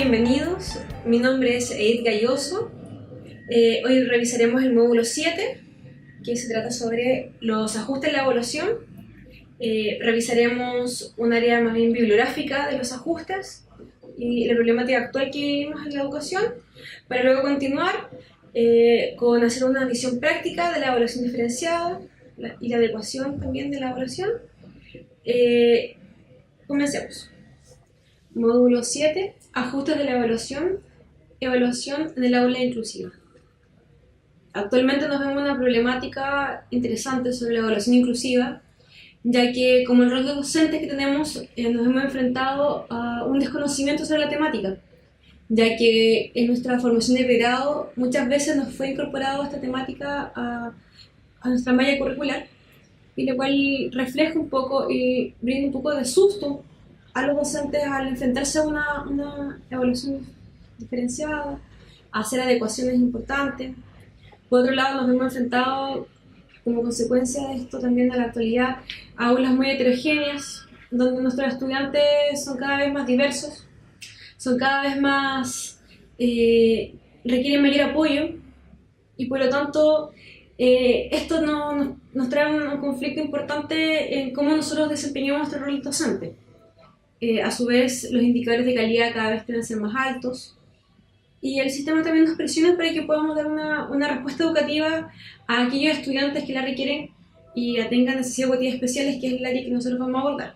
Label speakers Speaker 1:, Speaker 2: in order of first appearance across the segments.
Speaker 1: bienvenidos. Mi nombre es Edith Galloso. Hoy revisaremos el módulo 7, que se trata sobre los ajustes de la evaluación. Revisaremos un área más bien bibliográfica de los ajustes y la problemática actual que vivimos en la educación, para luego continuar con hacer una visión práctica de la evaluación diferenciada y la adecuación también de la evaluación. Comencemos. Módulo 7, ajustes de la evaluación, evaluación en el aula inclusiva. Actualmente nos vemos una problemática interesante sobre la evaluación inclusiva, ya que como el rol de docentes que tenemos, nos hemos enfrentado a un desconocimiento sobre la temática, ya que en nuestra formación de pregrado muchas veces nos fue incorporado esta temática a nuestra malla curricular, y lo cual refleja un poco y brinda un poco de susto a los docentes al enfrentarse a una evaluación diferenciada, a hacer adecuaciones importantes. Por otro lado, nos hemos enfrentado como consecuencia de esto también a la actualidad a aulas muy heterogéneas, donde nuestros estudiantes son cada vez más diversos, son cada vez más, requieren mayor apoyo, y por lo tanto esto nos trae un conflicto importante en cómo nosotros desempeñamos nuestro rol docente. A su vez, los indicadores de calidad cada vez tienen que ser más altos, y el sistema también nos presiona para que podamos dar una respuesta educativa a aquellos estudiantes que la requieren y tengan necesidades educativas especiales, que es el área que nosotros vamos a abordar.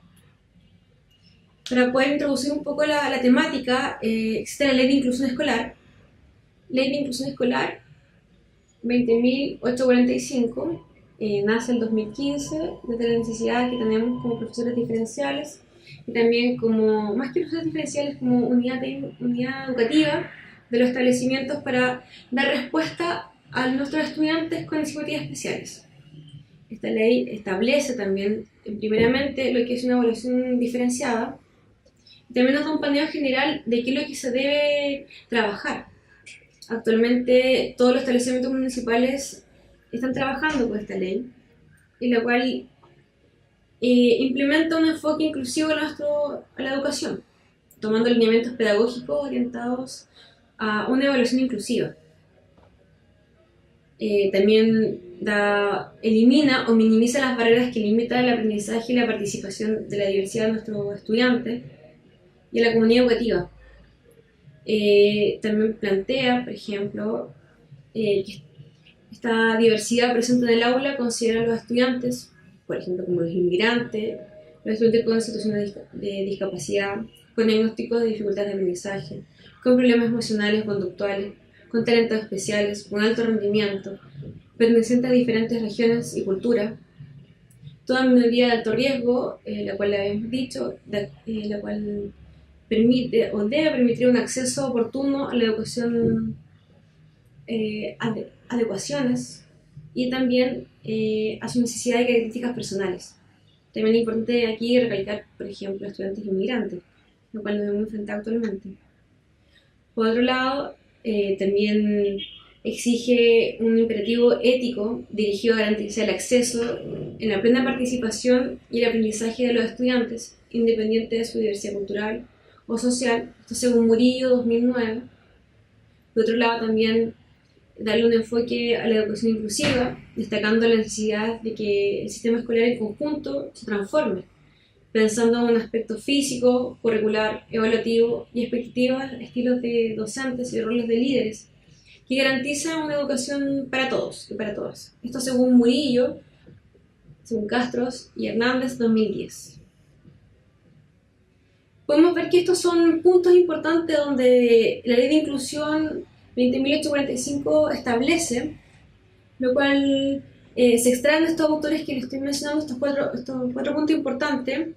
Speaker 1: Para poder introducir un poco la temática, existe la Ley de Inclusión Escolar. Ley de Inclusión Escolar 20.845, nace en 2015 desde la necesidad que tenemos como profesores diferenciales, y también como, más que profesores diferenciales, como unidad educativa de los establecimientos para dar respuesta a nuestros estudiantes con necesidades especiales. Esta ley establece también, primeramente, lo que es una evaluación diferenciada, y también nos da un paneo general de qué es lo que se debe trabajar. Actualmente todos los establecimientos municipales están trabajando con esta ley, y la cual implementa un enfoque inclusivo a la educación, tomando lineamientos pedagógicos orientados a una evaluación inclusiva. También elimina o minimiza las barreras que limitan el aprendizaje y la participación de la diversidad de nuestros estudiantes y a la comunidad educativa. También plantea, por ejemplo, que esta diversidad presente en el aula considera a los estudiantes, por ejemplo, como los inmigrantes, los estudiantes con situaciones de discapacidad, con diagnósticos de dificultades de aprendizaje, con problemas emocionales o conductuales, con talentos especiales, con alto rendimiento, pertenecientes a diferentes regiones y culturas, toda minoría de alto riesgo, la cual le habíamos dicho, la cual permite o debe permitir un acceso oportuno a la educación, adecuaciones, y también a sus necesidades y características personales. También es importante aquí recalcar, por ejemplo, estudiantes inmigrantes, lo cual nos hemos enfrentado actualmente. Por otro lado, también exige un imperativo ético dirigido a garantizar el acceso en la plena participación y el aprendizaje de los estudiantes, independiente de su diversidad cultural o social, esto según Murillo 2009. Por otro lado, también darle un enfoque a la educación inclusiva, destacando la necesidad de que el sistema escolar en conjunto se transforme, pensando en un aspecto físico, curricular, evaluativo y expectativas, estilos de docentes y roles de líderes, que garantizan una educación para todos y para todas. Esto según Murillo, según Castros y Hernández 2010. Podemos ver que estos son puntos importantes donde la Ley de Inclusión 20.845 establece, lo cual se extraen de estos autores que les estoy mencionando, estos cuatro puntos importantes,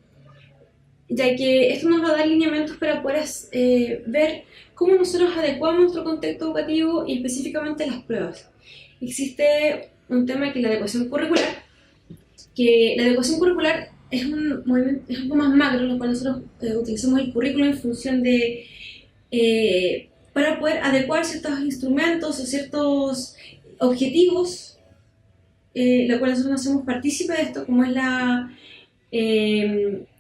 Speaker 1: ya que esto nos va a dar lineamientos para poder ver cómo nosotros adecuamos nuestro contexto educativo y específicamente las pruebas. Existe un tema que es la adecuación curricular, que la adecuación curricular es un movimiento, es algo más macro, en lo cual nosotros utilizamos el currículo en función de para poder adecuar ciertos instrumentos o ciertos objetivos, lo cual nosotros nos hacemos partícipe de esto, como es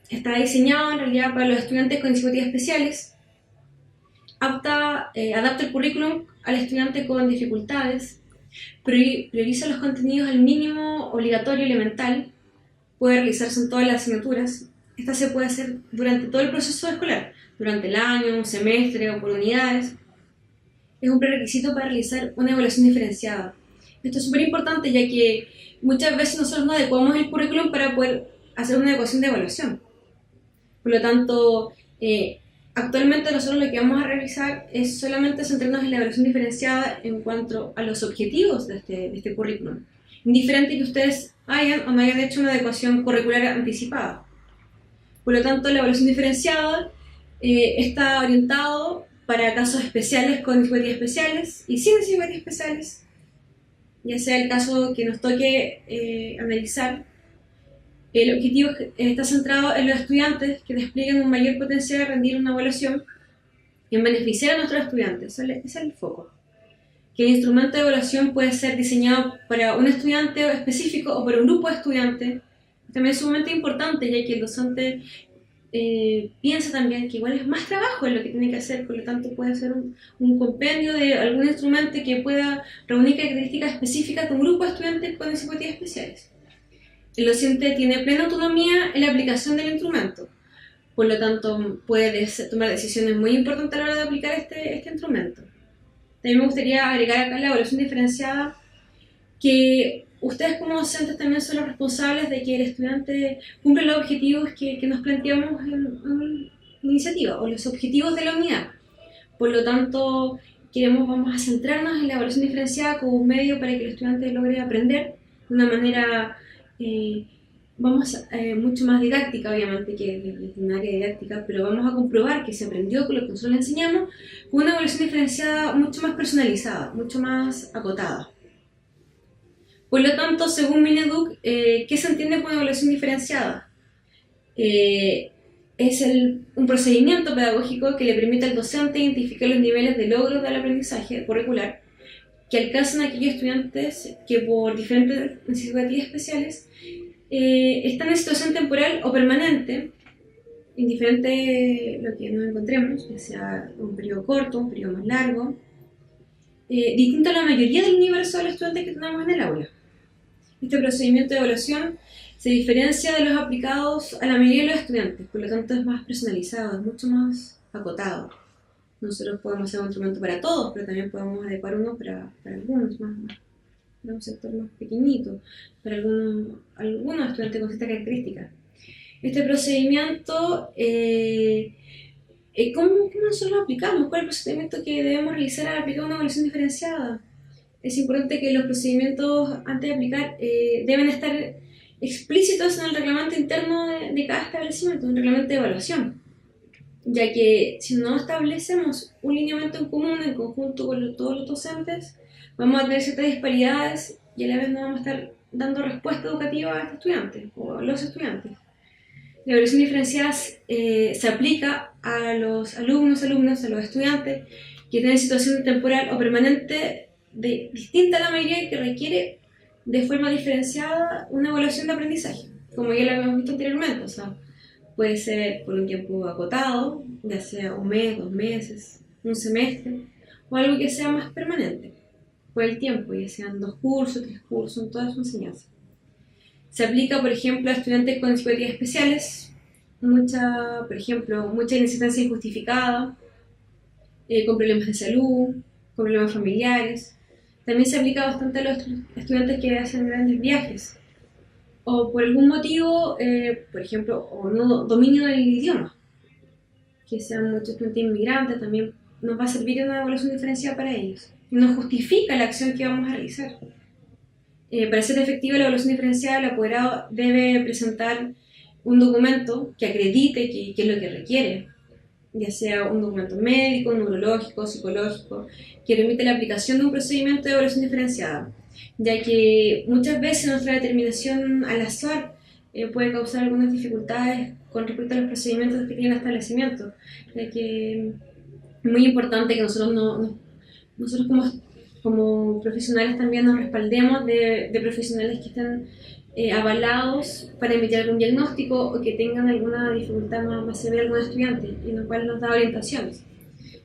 Speaker 1: está diseñado en realidad para los estudiantes con discapacidades especiales, adapta el currículum al estudiante con dificultades, prioriza los contenidos al mínimo obligatorio elemental, puede realizarse en todas las asignaturas. Esta se puede hacer durante todo el proceso escolar, durante el año, un semestre o por unidades. Es un prerequisito para realizar una evaluación diferenciada. Esto es súper importante, ya que muchas veces nosotros no adecuamos el currículum para poder hacer una ecuación de evaluación. Por lo tanto, actualmente nosotros lo que vamos a realizar es solamente centrarnos en la evaluación diferenciada en cuanto a los objetivos de este currículum, indiferente que ustedes hayan o no hayan hecho una adecuación curricular anticipada. Por lo tanto, la evaluación diferenciada está orientado para casos especiales con dificultades especiales y sin dificultades especiales, ya sea el caso que nos toque analizar. El objetivo está centrado en los estudiantes que desplieguen un mayor potencial de rendir una evaluación y en beneficiar a nuestros estudiantes. Ese es el foco. Que el instrumento de evaluación puede ser diseñado para un estudiante específico o para un grupo de estudiantes. También es sumamente importante, ya que el docente piensa también que igual es más trabajo en lo que tiene que hacer, por lo tanto puede ser un compendio de algún instrumento que pueda reunir características específicas de un grupo de estudiantes con dificultades especiales. El docente tiene plena autonomía en la aplicación del instrumento, por lo tanto puede tomar decisiones muy importantes a la hora de aplicar este instrumento. También me gustaría agregar acá la evaluación diferenciada, que ustedes como docentes también son los responsables de que el estudiante cumpla los objetivos que nos planteamos en la iniciativa, o los objetivos de la unidad. Por lo tanto, vamos a centrarnos en la evaluación diferenciada como un medio para que el estudiante logre aprender de una manera mucho más didáctica, obviamente, que de un área didáctica, pero vamos a comprobar que se aprendió con lo que nosotros le enseñamos, con una evaluación diferenciada mucho más personalizada, mucho más acotada. Por lo tanto, según Mineduc, ¿qué se entiende por una evaluación diferenciada? Es un procedimiento pedagógico que le permite al docente identificar los niveles de logro del aprendizaje curricular que alcanzan a aquellos estudiantes que por diferentes necesidades especiales están en situación temporal o permanente, indiferente lo que nos encontremos, ya sea un periodo corto, un periodo más largo, distinto a la mayoría del universo de los estudiantes que tenemos en el aula. Este procedimiento de evaluación se diferencia de los aplicados a la mayoría de los estudiantes, por lo tanto es más personalizado, es mucho más acotado. Nosotros podemos hacer un instrumento para todos, pero también podemos adecuar uno para algunos, para un sector más pequeñito, para algunos estudiantes con ciertas características. Este procedimiento, ¿cómo nosotros lo aplicamos? ¿Cuál es el procedimiento que debemos realizar al aplicar una evaluación diferenciada? Es importante que los procedimientos antes de aplicar deben estar explícitos en el reglamento interno de cada establecimiento, un reglamento de evaluación, ya que si no establecemos un lineamiento en común en conjunto con todos los docentes, vamos a tener ciertas disparidades y a la vez no vamos a estar dando respuesta educativa a este estudiante o a los estudiantes. La evaluación diferenciada se aplica a los alumnos, a los estudiantes que tienen situación temporal o permanente distinta a la mayoría y que requiere de forma diferenciada una evaluación de aprendizaje, como ya lo habíamos visto anteriormente. O sea, puede ser por un tiempo acotado, ya sea un mes, 2 meses, un semestre, o algo que sea más permanente, por el tiempo, ya sean 2 cursos, 3 cursos, en toda su enseñanza. Se aplica, por ejemplo, a estudiantes con dificultades especiales, por ejemplo, mucha inasistencia injustificada, con problemas de salud, con problemas familiares. También se aplica bastante a los estudiantes que hacen grandes viajes, o por algún motivo, por ejemplo, o no dominio del idioma, que sean muchos estudiantes inmigrantes, también nos va a servir una evaluación diferenciada para ellos. Nos justifica la acción que vamos a realizar. Para ser efectiva la evaluación diferenciada, el apoderado debe presentar un documento que acredite que es lo que requiere, ya sea un documento médico, neurológico, psicológico, que permite la aplicación de un procedimiento de evaluación diferenciada, ya que muchas veces nuestra determinación al azar puede causar algunas dificultades con respecto a los procedimientos que tiene el establecimiento, ya que es muy importante que nosotros como profesionales también nos respaldemos de profesionales que estén avalados para emitir algún diagnóstico o que tengan alguna dificultad más severa algún estudiante, y lo cual nos da orientaciones.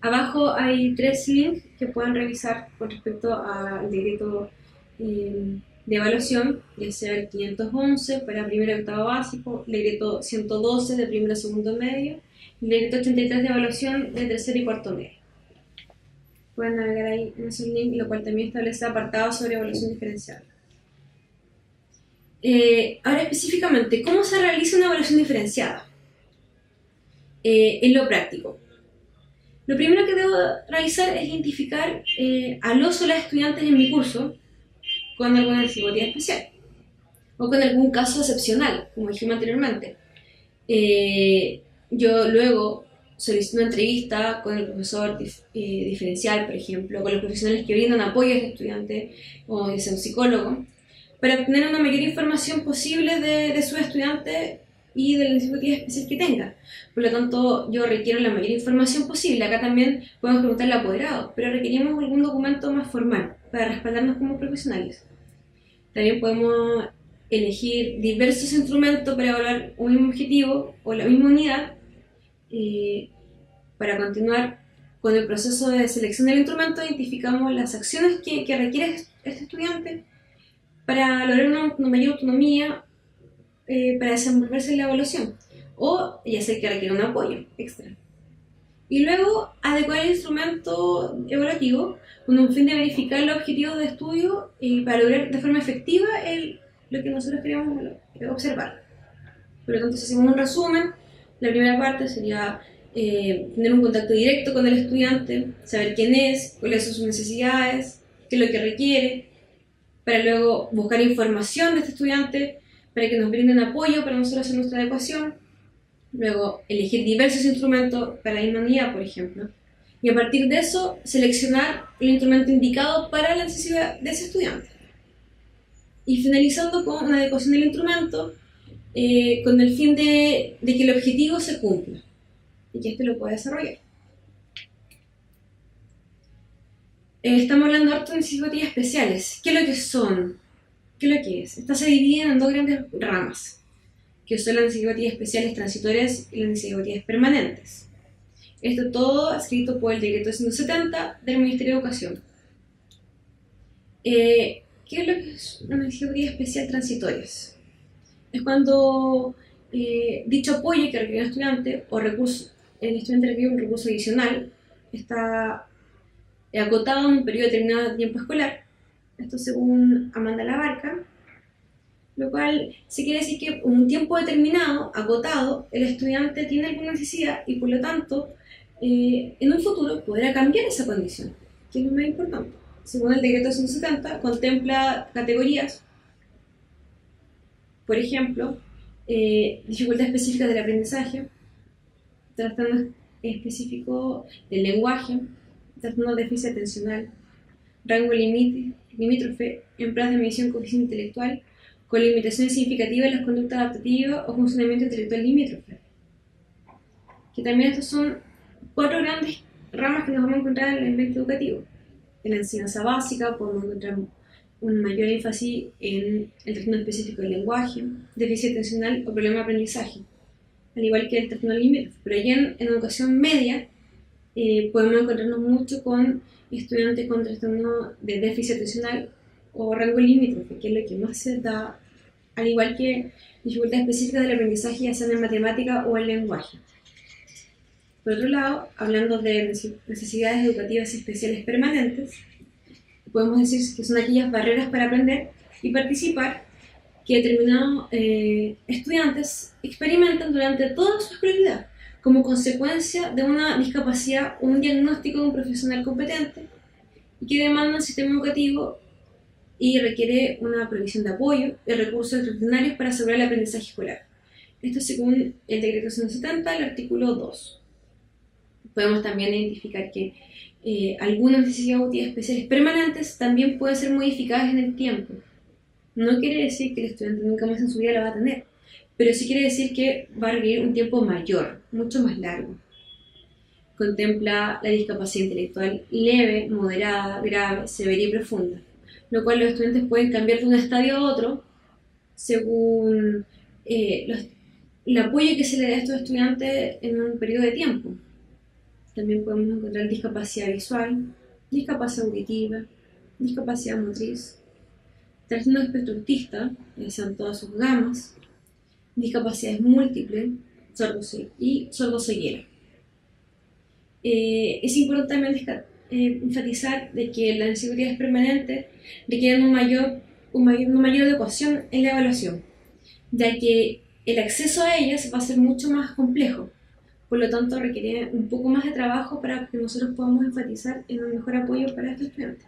Speaker 1: Abajo hay 3 links que pueden revisar con respecto al decreto de evaluación, ya sea el 511 para primero y octavo básico, el decreto 112 de primero y segundo medio, y el decreto 83 de evaluación de tercero y cuarto medio. Pueden navegar ahí en esos links, lo cual también establece apartados sobre evaluación diferencial. Ahora específicamente, ¿cómo se realiza una evaluación diferenciada? En lo práctico. Lo primero que debo realizar es identificar a los o las estudiantes en mi curso con alguna necesidad especial o con algún caso excepcional, como dijimos anteriormente. Yo luego solicito una entrevista con el profesor diferencial, por ejemplo, con los profesionales que brindan apoyo a este estudiante, o ya sea un psicólogo, para obtener una mayor información posible de su estudiante y de la necesidad especial que tenga. Por lo tanto, yo requiero la mayor información posible. Acá también podemos preguntarle al apoderado, pero requerimos algún documento más formal para respaldarnos como profesionales. También podemos elegir diversos instrumentos para evaluar un mismo objetivo o la misma unidad. Para continuar con el proceso de selección del instrumento, identificamos las acciones que requiere este estudiante para lograr una mayor autonomía para desenvolverse en la evaluación, o ya sé que requiere un apoyo extra. Y luego adecuar el instrumento evaluativo con un fin de verificar los objetivos de estudio y para lograr de forma efectiva lo que nosotros queríamos observar. Por lo tanto, si hacemos un resumen, la primera parte sería tener un contacto directo con el estudiante, saber quién es, cuáles son sus necesidades, qué es lo que requiere, para luego buscar información de este estudiante para que nos brinden apoyo para nosotros hacer nuestra adecuación, luego elegir diversos instrumentos para la misma unidad, por ejemplo, y a partir de eso seleccionar el instrumento indicado para la necesidad de ese estudiante. Y finalizando con una adecuación del instrumento con el fin de que el objetivo se cumpla y que éste lo pueda desarrollar. Estamos hablando harto de necesidades especiales. ¿Qué es lo que son? ¿Qué es lo que es? Estas se dividen en dos grandes ramas, que son las necesidades especiales transitorias y las necesidades permanentes. Esto todo escrito por el decreto 170 del Ministerio de Educación. ¿Qué es lo que es una necesidad especial transitorias? Es cuando dicho apoyo que requiere un estudiante o recurso, el estudiante requiere un recurso adicional, está acotado en un periodo determinado de tiempo escolar, esto según Amanda Labarca, lo cual se quiere decir que en un tiempo determinado, acotado, el estudiante tiene alguna necesidad y por lo tanto en un futuro podrá cambiar esa condición, que es lo más importante. Según el decreto 170, contempla categorías, por ejemplo, dificultades específicas del aprendizaje, trastorno específico del lenguaje, trastorno de déficit atencional, rango limítrofe en pruebas de medición coeficiente intelectual, con limitaciones significativas en las conductas adaptativas o funcionamiento intelectual limítrofe. Que también estos son 4 grandes ramas que nos vamos a encontrar en el ambiente educativo. En la enseñanza básica podemos encontrar un mayor énfasis en el trastorno específico del lenguaje, déficit atencional o problema de aprendizaje, al igual que el trastorno limítrofe. Pero allá en educación media podemos encontrarnos mucho con estudiantes con trastorno de déficit atencional o rango limítrofe, que es lo que más se da, al igual que dificultades específicas del aprendizaje, ya sea en matemática o el lenguaje. Por otro lado, hablando de necesidades educativas especiales permanentes, podemos decir que son aquellas barreras para aprender y participar que determinados estudiantes experimentan durante toda su escolaridad como consecuencia de una discapacidad o un diagnóstico de un profesional competente y que demanda un sistema educativo y requiere una provisión de apoyo y recursos extraordinarios para asegurar el aprendizaje escolar. Esto según el decreto 170, el artículo 2. Podemos también identificar que algunas necesidades especiales permanentes también pueden ser modificadas en el tiempo. No quiere decir que el estudiante nunca más en su vida la va a tener, pero sí quiere decir que va a requerir un tiempo mayor, mucho más largo. Contempla la discapacidad intelectual leve, moderada, grave, severa y profunda, lo cual los estudiantes pueden cambiar de un estadio a otro según el apoyo que se le da a estos estudiantes en un periodo de tiempo. También podemos encontrar discapacidad visual, discapacidad auditiva, discapacidad motriz, trastorno espectro autista, ya sean todas sus gamas, discapacidades múltiples y sordoceguera. Es importante también enfatizar de que las inseguridades permanentes requieren una mayor adecuación en la evaluación, ya que el acceso a ellas va a ser mucho más complejo, por lo tanto requiere un poco más de trabajo para que nosotros podamos enfatizar en un mejor apoyo para estos estudiantes.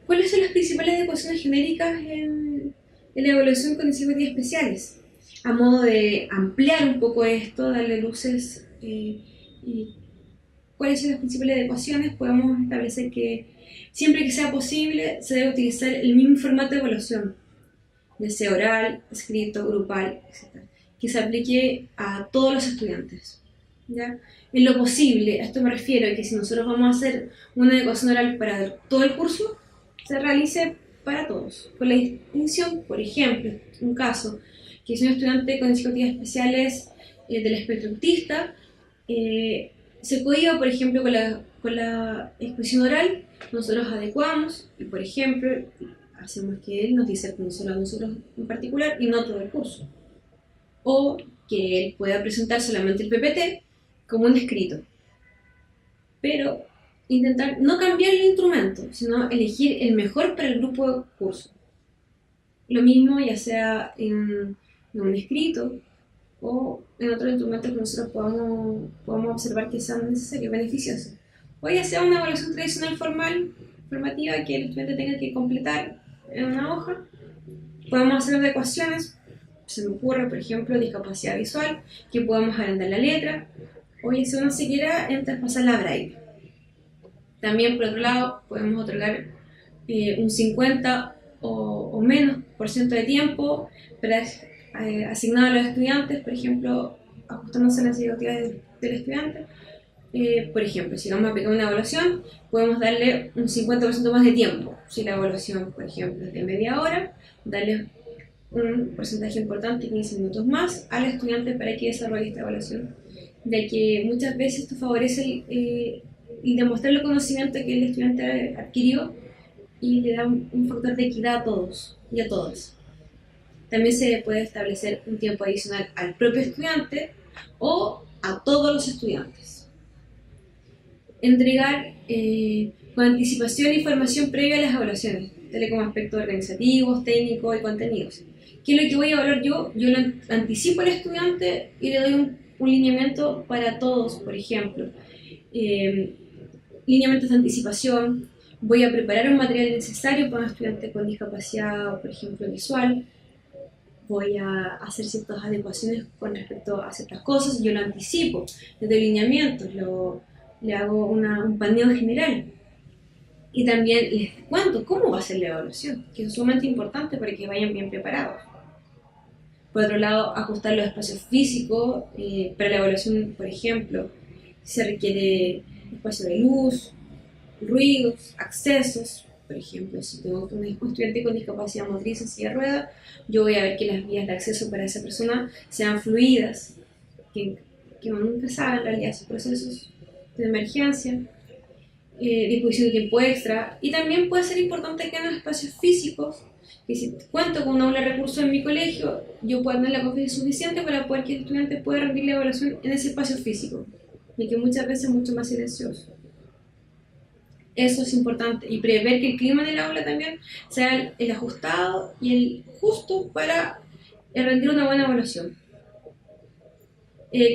Speaker 1: ¿Cuáles son las principales adecuaciones genéricas en la evaluación con inseguridades especiales? A modo de ampliar un poco esto, darle luces y cuáles son las principales adecuaciones, podemos establecer que siempre que sea posible se debe utilizar el mismo formato de evaluación, ya sea oral, escrito, grupal, etc., que se aplique a todos los estudiantes, ¿ya? En lo posible, a esto me refiero a que si nosotros vamos a hacer una adecuación oral para todo el curso, se realice para todos, con la distinción, por ejemplo, un caso, que es un estudiante con dificultades especiales del espectro autista, se cohiba, por ejemplo, con la expresión oral, nosotros adecuamos y, por ejemplo, hacemos que él nos diserte solo a nosotros en particular y no todo el curso. O que él pueda presentar solamente el PPT como un escrito. Pero intentar no cambiar el instrumento, sino elegir el mejor para el grupo de curso. Lo mismo ya sea en un escrito o en otros instrumentos que nosotros podamos observar que sean necesarios, beneficiosos. O ya sea una evaluación tradicional formativa que el estudiante tenga que completar en una hoja. Podemos hacer adecuaciones, se me ocurre, por ejemplo, discapacidad visual, que podamos agrandar la letra, o ya sea una ceguera en traspasar la braille. También, por otro lado, podemos otorgar un 50 o menos por ciento de tiempo para asignado a los estudiantes, por ejemplo, ajustándose a las necesidades del estudiante. Por ejemplo, si vamos a aplicar una evaluación, podemos darle un 50% más de tiempo. Si la evaluación, por ejemplo, es de media hora, darle un porcentaje importante, 15 minutos más, al estudiante para que desarrolle esta evaluación, ya que muchas veces esto favorece el demostrar el conocimiento que el estudiante adquirió y le da un factor de equidad a todos y a todas. También se puede establecer un tiempo adicional al propio estudiante o a todos los estudiantes. Entregar con anticipación información previa a las evaluaciones, tales como aspectos organizativos, técnicos y contenidos. ¿Qué es lo que voy a evaluar yo? Yo lo anticipo al estudiante y le doy un lineamiento para todos, por ejemplo. Lineamientos de anticipación. Voy a preparar un material necesario para un estudiante con discapacidad, por ejemplo, visual. Voy a hacer ciertas adecuaciones con respecto a ciertas cosas. Yo lo anticipo, le doy lineamientos, le hago un paneo general. Y también les cuento cómo va a ser la evaluación, que es sumamente importante para que vayan bien preparados. Por otro lado, ajustar los espacios físicos para la evaluación, por ejemplo, se requiere espacio de luz, ruidos, accesos. Por ejemplo, si tengo un estudiante con discapacidad motriz en silla de ruedas, yo voy a ver que las vías de acceso para esa persona sean fluidas, que nunca saben en realidad sus procesos de emergencia. Disposición de tiempo extra, y también puede ser importante que en los espacios físicos, que si cuento con un aula de recursos en mi colegio, yo pueda tener la confianza suficiente para poder que el estudiante pueda rendir la evaluación en ese espacio físico, y que muchas veces es mucho más silencioso. Eso es importante, y prever que el clima del aula también sea el ajustado y el justo para rendir una buena evaluación.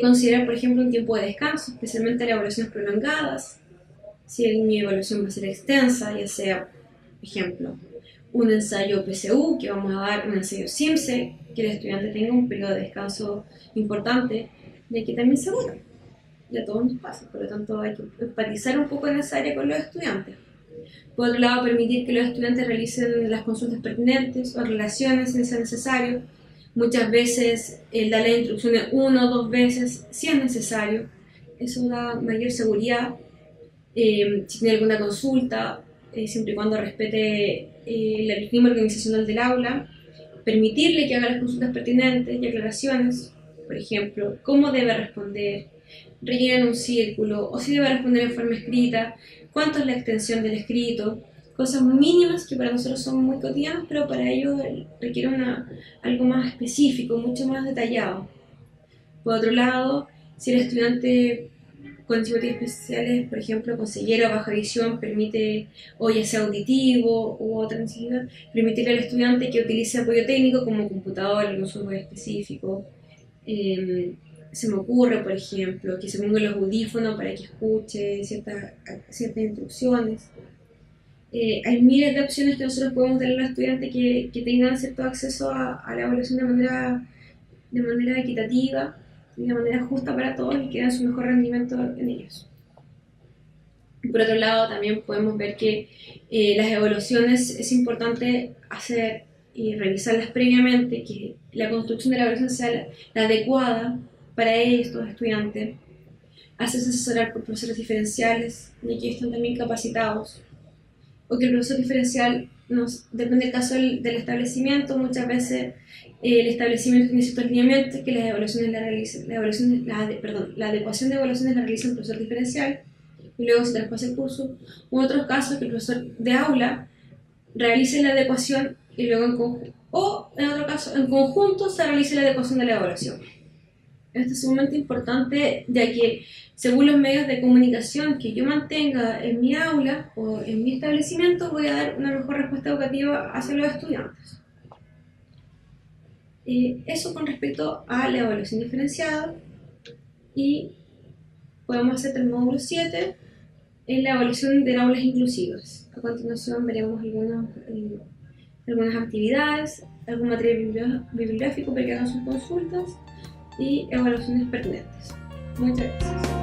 Speaker 1: Considerar, por ejemplo, un tiempo de descanso, especialmente las evaluaciones prolongadas. Si mi evaluación va a ser extensa, ya sea, por ejemplo, un ensayo PSU, que vamos a dar un ensayo CIMSE, que el estudiante tenga un periodo de descanso importante, ya que también se agota. Y a todos nos pasa, por lo tanto hay que empatizar un poco en esa área con los estudiantes. Por otro lado, permitir que los estudiantes realicen las consultas pertinentes o relaciones si es necesario. Muchas veces darle instrucciones 1 o 2 veces si es necesario. Eso da mayor seguridad. Si tiene alguna consulta, siempre y cuando respete el clima organizacional del aula, permitirle que haga las consultas pertinentes y aclaraciones, por ejemplo, cómo debe responder, rellenan un círculo, o si debe responder en forma escrita, cuánto es la extensión del escrito, cosas mínimas que para nosotros son muy cotidianas, pero para ellos requiere algo más específico, mucho más detallado. Por otro lado, si el estudiante con discapacidades especiales, por ejemplo, con ceguera o baja visión, permite, o ya sea auditivo u otra necesidad, permitirle al estudiante que utilice apoyo técnico como computador, algún software específico. Se me ocurre, por ejemplo, que se ponga los audífonos para que escuche ciertas instrucciones. Hay miles de opciones que nosotros podemos darle al estudiante que tengan cierto acceso a la evaluación de manera equitativa, de manera justa para todos y que den su mejor rendimiento en ellos. Por otro lado, también podemos ver que las evaluaciones es importante hacer y revisarlas previamente, que la construcción de la evaluación sea la adecuada para estos estudiantes, hacerse asesorar por profesores diferenciales, y que están también capacitados, o que el profesor diferencial, depende del caso del establecimiento, muchas veces el establecimiento tiene ciertos lineamientos que las evaluaciones la adecuación de evaluaciones la realiza el profesor diferencial y luego se traspasa el curso, u otros casos que el profesor de aula realice la adecuación y luego en otro caso en conjunto se realice la adecuación de la evaluación. Esto es sumamente importante, ya que según los medios de comunicación que yo mantenga en mi aula o en mi establecimiento, voy a dar una mejor respuesta educativa hacia los estudiantes. Eso con respecto a la evaluación diferenciada, y podemos hacer el módulo 7 en la evaluación de aulas inclusivas. A continuación veremos algunas actividades, algún material bibliográfico para que hagan sus consultas y evaluaciones pertinentes. Muchas gracias.